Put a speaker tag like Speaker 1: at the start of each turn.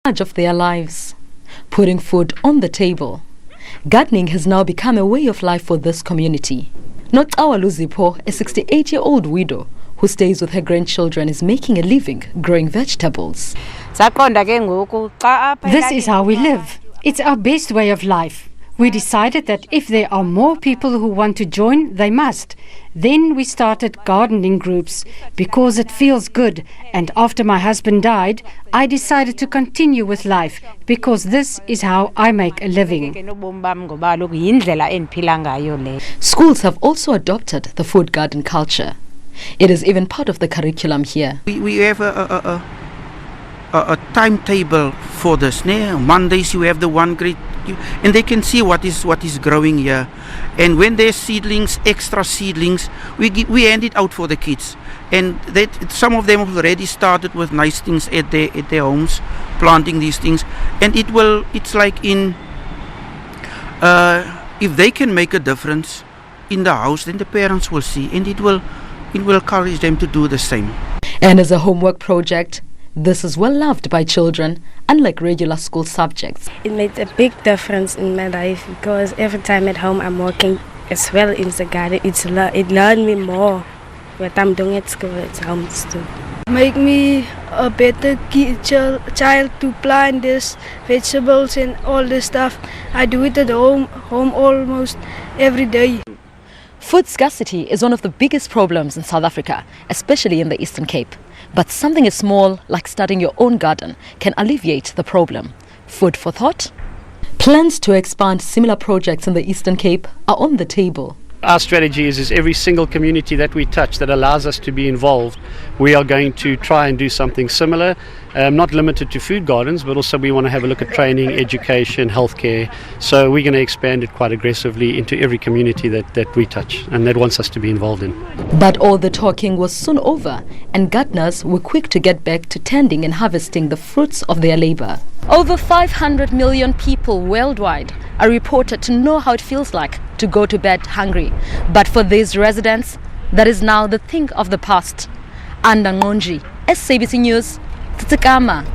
Speaker 1: charge of their lives, putting food on the table. Gardening has now become a way of life for this community. Notawa Luzipo, a 68-year-old widow who stays with her grandchildren, is making a living growing vegetables.
Speaker 2: This is how we live. It's our best way of life. We decided that if there are more people who want to join, they must. Then we started gardening groups because it feels good. And after my husband died, I decided to continue with life because this is how I make a living.
Speaker 1: Schools have also adopted the food garden culture. It is even part of the curriculum here.
Speaker 3: We have a timetable for this. Mondays you have the one grade, and they can see what is growing here. And when there's seedlings, extra seedlings, we hand it out for the kids. And some of them have already started with nice things at their homes, planting these things. And it's like if they can make a difference in the house, then the parents will see, and it will encourage them to do the same.
Speaker 1: And as a homework project, this is well loved by children, unlike regular school subjects.
Speaker 4: It made a big difference in my life because every time at home I'm working as well in the garden. It learned me more what I'm doing at school at home too.
Speaker 5: Make me a better child to plant this vegetables and all this stuff. I do it at home almost every day.
Speaker 1: Food scarcity is one of the biggest problems in South Africa, especially in the Eastern Cape. But something as small like starting your own garden can alleviate the problem. Food for thought? Plans to expand similar projects in the Eastern Cape are on the table.
Speaker 6: Our strategy is every single community that we touch that allows us to be involved, we are going to try and do something similar, not limited to food gardens, but also we want to have a look at training, education, healthcare. So we're going to expand it quite aggressively into every community that we touch and that wants us to be involved in.
Speaker 1: But all the talking was soon over, and gardeners were quick to get back to tending and harvesting the fruits of their labor. Over 500 million people worldwide are reported to know how it feels like to go to bed hungry. But for these residents, that is now the thing of the past. Anda Ngonji, SABC News, Tsitsikamma.